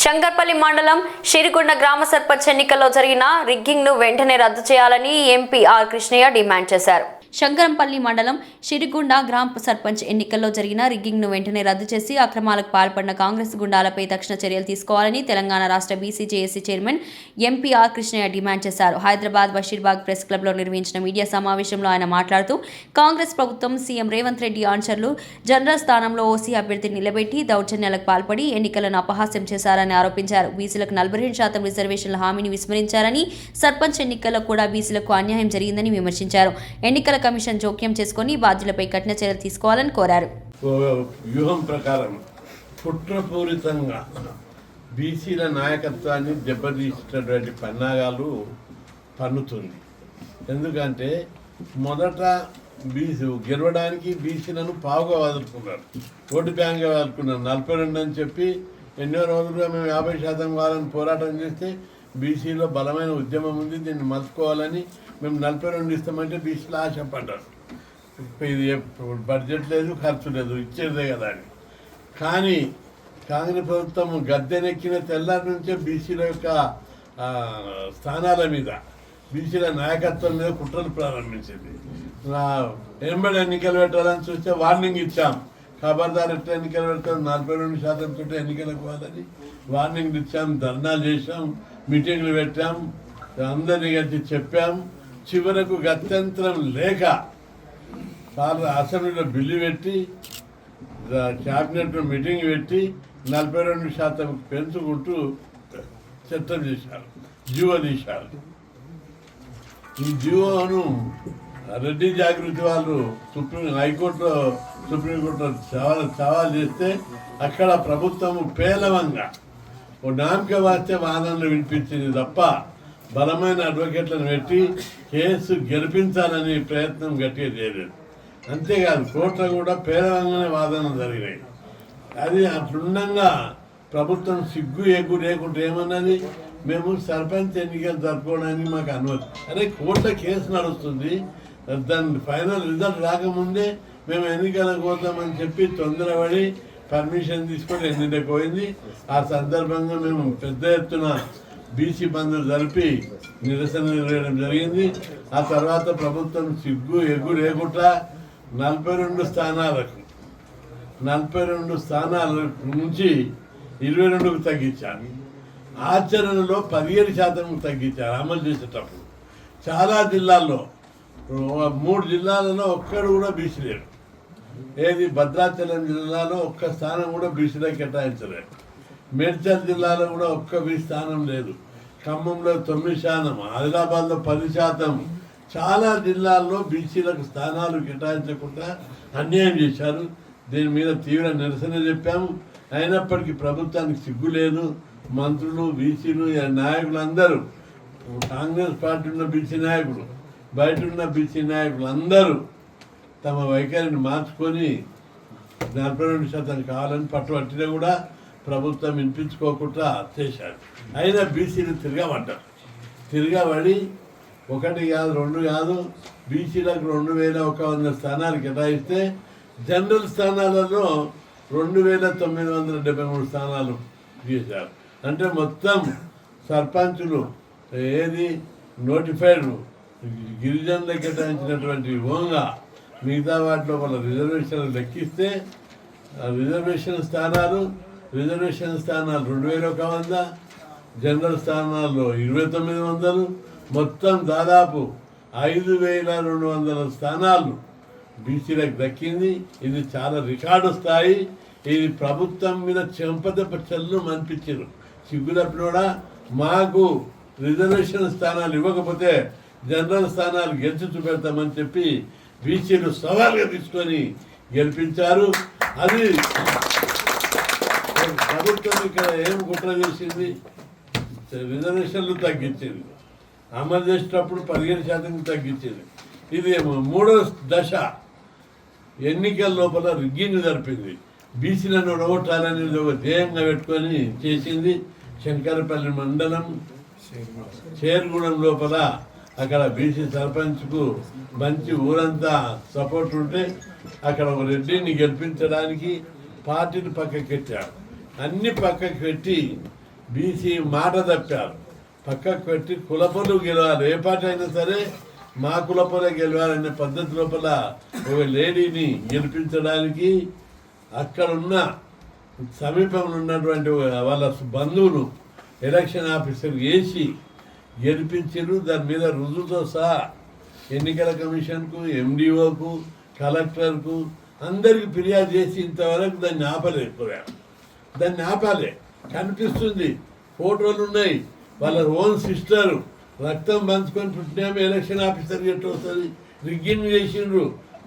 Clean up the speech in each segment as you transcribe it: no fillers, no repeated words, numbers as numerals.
శంకర్పల్లి మండలం షిరికొండ గ్రామ సర్పంచ్ ఎన్నికల్లో జరిగిన రిగ్గింగ్ ను వెంటనే రద్దు చేయాలని ఎంపీ ఆర్ కృష్ణయ్య డిమాండ్ చేశారు. శంకరంపల్లి మండలం షిరికొండ గ్రామ సర్పంచ్ ఎన్నికల్లో జరిగిన రిగ్గింగ్ ను వెంటనే రద్దు చేసి అక్రమాలకు పాల్పడిన కాంగ్రెస్ గుండాలపై తక్షణ చర్యలు తీసుకోవాలని తెలంగాణ రాష్ట్ర BCJAC chairman MP R Krishnaiah demand చేశారు. హైదరాబాద్ బషీర్బాగ్ ప్రెస్ క్లబ్లో నిర్వహించిన మీడియా సమావేశంలో ఆయన మాట్లాడుతూ కాంగ్రెస్ ప్రభుత్వం సీఎం రేవంత్ రెడ్డి అనుచరులు జనరల్ స్థానంలో ఓసీ అభ్యర్థిని నిలబెట్టి దౌర్జన్యాలకు పాల్పడి ఎన్నికలను అపహాస్యం చేశారని ఆరోపించారు. బీసీలకు 42% రిజర్వేషన్ల హామీని విస్మరించారని, సర్పంచ్ ఎన్నికల్లో కూడా బీసీలకు అన్యాయం జరిగిందని విమర్శించారు. ఎన్నికల కమిషన్ జోక్యం చేసుకుని బాధ్యులపై కఠిన చర్యలు తీసుకోవాలని కోరారు. వ్యూహం ప్రకారం కుట్రపూరితంగా బీసీల నాయకత్వాన్ని దెబ్బతీసినటువంటి పన్నాగాలు పన్నుతుంది. ఎందుకంటే మొదట బీసీ గెలవడానికి బీసీలను పావుగా వదులుకున్నారు, ఓటు బ్యాంక్గా వదులుకున్నారు. 42 అని చెప్పి ఎన్నో రోజులుగా మేము 50% వాళ్ళని పోరాటం చేస్తే బీసీలో బలమైన ఉద్యమం ఉంది, దీన్ని మలుచుకోవాలని మేము 42 ఇస్తామంటే బీసీలో ఆశపడ్డారు. ఇది బడ్జెట్ లేదు, ఖర్చు లేదు, ఇచ్చేదే కదా అని. కానీ కాంగ్రెస్ ప్రభుత్వం గద్దెనెక్కిన తెల్లారి నుంచే బీసీల యొక్క స్థానాల మీద, బీసీల నాయకత్వం మీద కుట్రలు ప్రారంభించింది. ఎంబడి ఎన్నికలు పెట్టాలని చూస్తే వార్నింగ్ ఇచ్చాం, ఖబర్దార్ ఎట్లా ఎన్నికలు పెడతాం, 42% తోటి ఎన్నికలకు పోవాలని వార్నింగ్ ఇచ్చాం, ధర్నాలు చేసాం, మీటింగ్లు పెట్టాం, అందరినీ కలిసి చెప్పాం. చివరకు గత్యంతరం లేక అసెంబ్లీలో బిల్లు పెట్టి, క్యాబినెట్లో మీటింగ్ పెట్టి 42% పెంచుకుంటూ చట్టం చేశారు, జీవో తీశారు. ఈ జీవోను రెడ్డి జాగృతి వాళ్ళు హైకోర్టులో సుప్రీంకోర్టులో సవాల్ చేస్తే అక్కడ ప్రభుత్వం పేలవంగా ఓ నామక వాస్తే వాదనలు వినిపించింది తప్ప బలమైన అడ్వకేట్లను పెట్టి కేసు గెలిపించాలనే ప్రయత్నం గట్టిగా చేయలేదు. అంతేకాదు కోర్టులో కూడా పేలవంగానే వాదనలు జరిగినాయి. అది అట్లుండగా ప్రభుత్వం సిగ్గు ఎగ్గు లేకుండా ఏమన్నది, మేము సర్పంచ్ ఎన్నికలు జరుపుకోవడానికి మాకు అనుమతి. అదే కోర్టులో కేసు నడుస్తుంది, దాని ఫైనల్ రిజల్ట్ రాకముందే మేము ఎన్నికలకు పోతామని చెప్పి తొందరపడి పర్మిషన్ తీసుకొని ఎన్నికలకు పోయింది. ఆ సందర్భంగా మేము పెద్ద ఎత్తున బీసీ బంధులు జరిపి నిరసన నిర్వహించడం జరిగింది. ఆ తర్వాత ప్రభుత్వం సిగ్గు ఎగ్గు లేకుండా 42 స్థానాల నుంచి 22కు తగ్గించారు. ఆచరణలో 17% తగ్గించారు అమలు చేసేటప్పుడు. చాలా జిల్లాల్లో 3 జిల్లాలలో ఒక్కడు కూడా బీసీ లేడు. ఏది భద్రాచలం జిల్లాలో ఒక్క స్థానం కూడా బీసీలో కేటాయించలేదు. మేడ్చల్ జిల్లాలో కూడా ఒక్క బీసీ స్థానం లేదు. ఖమ్మంలో 9%, ఆదిలాబాద్లో 10%. చాలా జిల్లాల్లో బీసీలకు స్థానాలు కేటాయించకుండా అన్యాయం చేశారు. దీని మీద తీవ్ర నిరసన చెప్పాము. అయినప్పటికీ ప్రభుత్వానికి సిగ్గు లేదు. మంత్రులు, బీసీలు, నాయకులందరూ, కాంగ్రెస్ పార్టీ ఉన్న బీసీ నాయకులు, బయట ఉన్న బీసీ నాయకులు అందరూ తమ వైఖరిని మార్చుకొని 42% కావాలని పట్టుబట్టినా కూడా ప్రభుత్వం వినిపించుకోకుండా చేశారు. అయినా బీసీలు తిరగబడి 1 కాదు 2 కాదు బీసీలకు 2100 స్థానాలు కేటాయిస్తే జనరల్ స్థానాలలో 2973 స్థానాలు చేశారు. అంటే మొత్తం సర్పంచులు ఏది నోటిఫైడ్ గిరిజనులకు కేటాయించినటువంటి ఓంగా మిగతా వాటిలో వాళ్ళ రిజర్వేషన్లు లెక్కిస్తే రిజర్వేషన్ స్థానాలు 2100, జనరల్ స్థానాల్లో 2900, మొత్తం దాదాపు 5200 స్థానాలు బీసీలకు దక్కింది. ఇది చాలా రికార్డు స్థాయి. ఇది ప్రభుత్వం మీద చెంపదెబ్బ చెల్లు అనిపించారు. సిగ్గుదప్పుడు కూడా మాకు రిజర్వేషన్ స్థానాలు ఇవ్వకపోతే జనరల్ స్థానాలు గెలిచి చూపెడతామని చెప్పి బీసీలు సవాల్గా తీసుకొని గెలిపించారు. అది ప్రభుత్వం ఇక్కడ ఏం కుట్ర చేసింది, రిజర్వేషన్లు తగ్గించింది, అమలు చేసేటప్పుడు 15% తగ్గించింది. ఇది 3వ దశ ఎన్నికల లోపల రిగ్గింగ్ జరిపింది. బీసీలను ఓటాలనేది ఒక ధ్యేయంగా పెట్టుకొని చేసింది. శంకరపల్లి మండలం చేరుగూడెం లోపల అక్కడ బీసీ సర్పంచ్కు మంచి ఊరంతా సపోర్ట్ ఉంటే అక్కడ ఒక రెడ్డిని గెలిపించడానికి పార్టీని పక్కకి పెట్టాడు. అన్ని పక్కకి పెట్టి బీసీ మాట తప్పారు. పక్కకు పెట్టి కులపలు గెలవాలి, ఏ పార్టీ అయినా సరే మా కులపలే గెలవాలనే పద్ధతి లోపల ఒక లేడీని గెలిపించడానికి అక్కడున్న సమీపంలో ఉన్నటువంటి వాళ్ళ బంధువులు ఎలక్షన్ ఆఫీసర్ వేసి గెలిపించారు. దాని మీద రుజువుతో సహా ఎన్నికల కమిషన్కు, ఎండిఓకు, కలెక్టర్కు అందరికి ఫిర్యాదు చేసి ఇంతవరకు దాన్ని ఆపలేకపోయారు. దాన్ని ఆపాలి. కనిపిస్తుంది, ఫోటోలు ఉన్నాయి. వాళ్ళ ఓన్ సిస్టర్ రక్తం పంచుకొని పుట్టినామే ఎలక్షన్ ఆఫీసర్ ఎట్టు వస్తుంది? రిగ్గింగ్ చేసిండ్రు,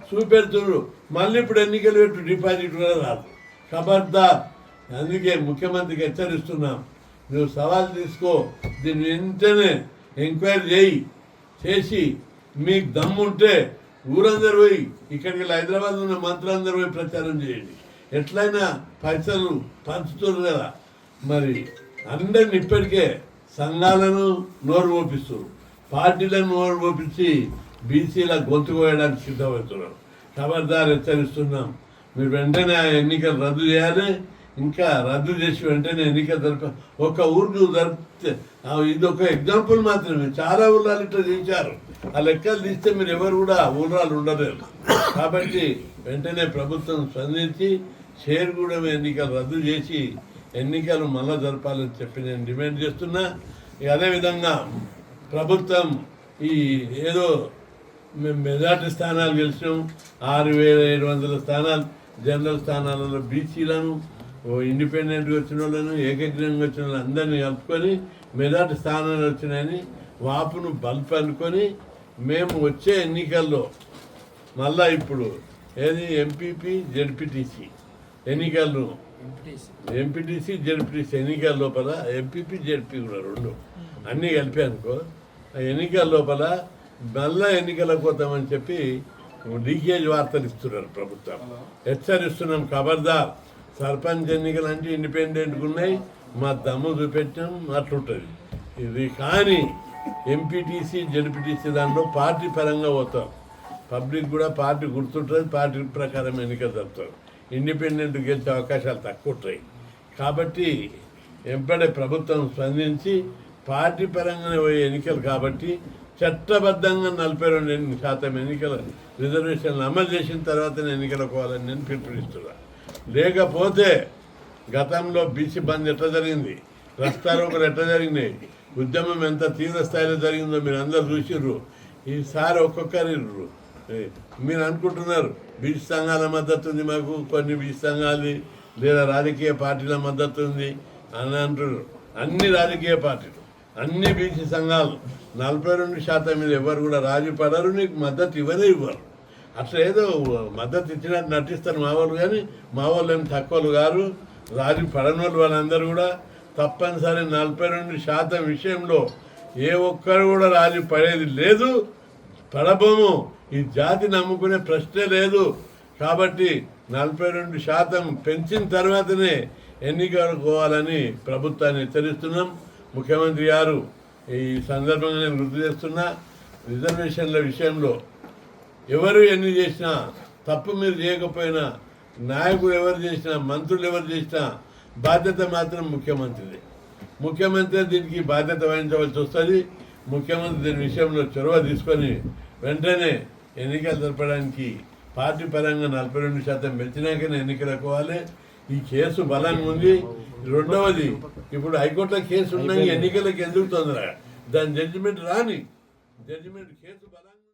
చూపెడుతుండ్రు. మళ్ళీ ఇప్పుడు ఎన్నికలు పెట్టు, డిపాజిట్ కూడా రాదు. ఖబర్దార్. అందుకే ముఖ్యమంత్రికి హెచ్చరిస్తున్నాం, నువ్వు సవాల్ తీసుకో, దీన్ని వెంటనే ఎంక్వైరీ చేసి మీకు దమ్ముంటే ఊరందరూ పోయి, ఇక్కడికి హైదరాబాద్ ఉన్న మంత్రులందరూ పోయి ప్రచారం చేయండి. ఎట్లయినా పైసలు పంచుతున్నారు కదా, మరి అందరిని ఇప్పటికే సంఘాలను నోరు ఓపిస్తున్నారు, పార్టీలను నోరు ఓపించి బీసీల గొంతు కోయడానికి సిద్ధమవుతున్నారు. ఖబర్దార్ హెచ్చరిస్తున్నాం, మీరు వెంటనే ఆ ఎన్నికలు రద్దు చేయాలి. ఇంకా రద్దు చేసి వెంటనే ఎన్నికలు ఒక ఊరికి జరిపితే ఇది ఒక ఎగ్జాంపుల్ మాత్రమే. చాలా ఊళ్ళాలు ఇట్లా చేశారు. ఆ లెక్కలు తీస్తే మీరు ఎవరు కూడా ఊళ్ళాలు ఉండలేరు. కాబట్టి వెంటనే ప్రభుత్వం స్పందించి షేర్గూడెం ఎన్నికలు రద్దు చేసి ఎన్నికలు మళ్ళా జరపాలని చెప్పి నేను డిమాండ్ చేస్తున్నా. అదేవిధంగా ప్రభుత్వం ఈ ఏదో మేము మెజార్టీ స్థానాలు గెలిచినాం, 6,700 స్థానాలు జనరల్ స్థానాలలో బీసీలను, ఇండిపెండెంట్గా వచ్చిన వాళ్ళను, ఏకగ్రీవంగా వచ్చిన వాళ్ళు అందరినీ కలుపుకొని మెజార్టీ స్థానాలు వచ్చినాయని వాపును బల్ప్ అనుకొని మేము వచ్చే ఎన్నికల్లో మళ్ళా ఇప్పుడు ఏది ఎంపీపీ జెడ్పీటీసీ ఎన్నికలను, ఎంపీటీసీ జెడ్పీటీసీ ఎన్నికల లోపల ఎంపీపీ జెడ్పీ కూడా రెండు అన్నీ కలిపి అనుకో, ఆ ఎన్నికల లోపల మళ్ళా ఎన్నికలకు పోతామని చెప్పి లీకేజ్ వార్తలు ఇస్తున్నారు ప్రభుత్వం. హెచ్చరిస్తున్నాం, ఖబర్దార్. సర్పంచ్ ఎన్నికలు అంటే ఇండిపెండెంట్గా ఉన్నాయి, మా దమ్ము చూపెట్టాం, అట్లుంటుంది ఇది. కానీ ఎంపీటీసీ జెడ్పీటీసీ దాంట్లో పార్టీ పరంగా పోతాం, పబ్లిక్ కూడా పార్టీ గుర్తుంటుంది, పార్టీ ప్రకారం ఎన్నికలు జరుపుతారు. ఇండిపెండెంట్ గెలిచే అవకాశాలు తక్కువ ఉంటాయి. కాబట్టి ఎంపడే ప్రభుత్వం స్పందించి పార్టీ పరంగానే పోయే ఎన్నికలు కాబట్టి చట్టబద్ధంగా 42% ఎన్నికల రిజర్వేషన్లు అమలు చేసిన తర్వాతనే ఎన్నికలకు పోవాలని నేను పిలుపునిస్తున్నా. లేకపోతే గతంలో బీసీ బంద్ ఎట్లా జరిగింది, రస్తారోకలు ఎట్లా జరిగినాయి, ఉద్యమం ఎంత తీవ్ర స్థాయిలో జరిగిందో మీరు అందరూ చూసిర్రు. ఈసారి ఒక్కొక్కరు మీరు అనుకుంటున్నారు బీసీ సంఘాల మద్దతు ఉంది మాకు, కొన్ని బీసీ సంఘాలు లేదా రాజకీయ పార్టీల మద్దతు ఉంది అని అంటున్నారు. అన్ని రాజకీయ పార్టీలు, అన్ని బీసీ సంఘాలు 42% మీద ఎవరు కూడా రాజీ పడరు, నీకు మద్దతు ఇవ్వరు. అట్లా ఏదో మద్దతు ఇచ్చినట్టు నటిస్తారు మా వాళ్ళు, కానీ మా వాళ్ళు ఏమి తక్కువలు గారు. రాజీ పడని వాళ్ళు వాళ్ళందరూ కూడా తప్పనిసరి 42% విషయంలో ఏ ఒక్కరు కూడా రాజీ పడేది లేదు, పడబోము. ఈ జాతి నమ్ముకునే ప్రశ్నే లేదు. కాబట్టి 42% పెంచిన తర్వాతనే ఎన్నికలు పోవాలని ప్రభుత్వాన్ని హెచ్చరిస్తున్నాం. ముఖ్యమంత్రి గారు ఈ సందర్భంగా నేను గుర్తు చేస్తున్నా, రిజర్వేషన్ల విషయంలో ఎవరు ఎన్ని చేసినా, తప్పు మీరు చేయకపోయినా, నాయకులు ఎవరు చేసినా, మంత్రులు ఎవరు చేసినా బాధ్యత మాత్రం ముఖ్యమంత్రిది. ముఖ్యమంత్రి దీనికి బాధ్యత వహించవలసి వస్తుంది. ముఖ్యమంత్రి దీని విషయంలో చొరవ తీసుకొని వెంటనే ఎన్నికలు జరపడానికి పార్టీ పరంగా 42% పెంచినాకనే ఎన్నికలకు పోవాలి. ఈ కేసు బలంగా ఉంది. రెండవది, ఇప్పుడు హైకోర్టులో కేసు ఉన్నాయి, ఎన్నికలకు ఎందుకు తొందరగా? దాని జడ్జిమెంట్ రాని, జడ్జిమెంట్ కేసు బలంగా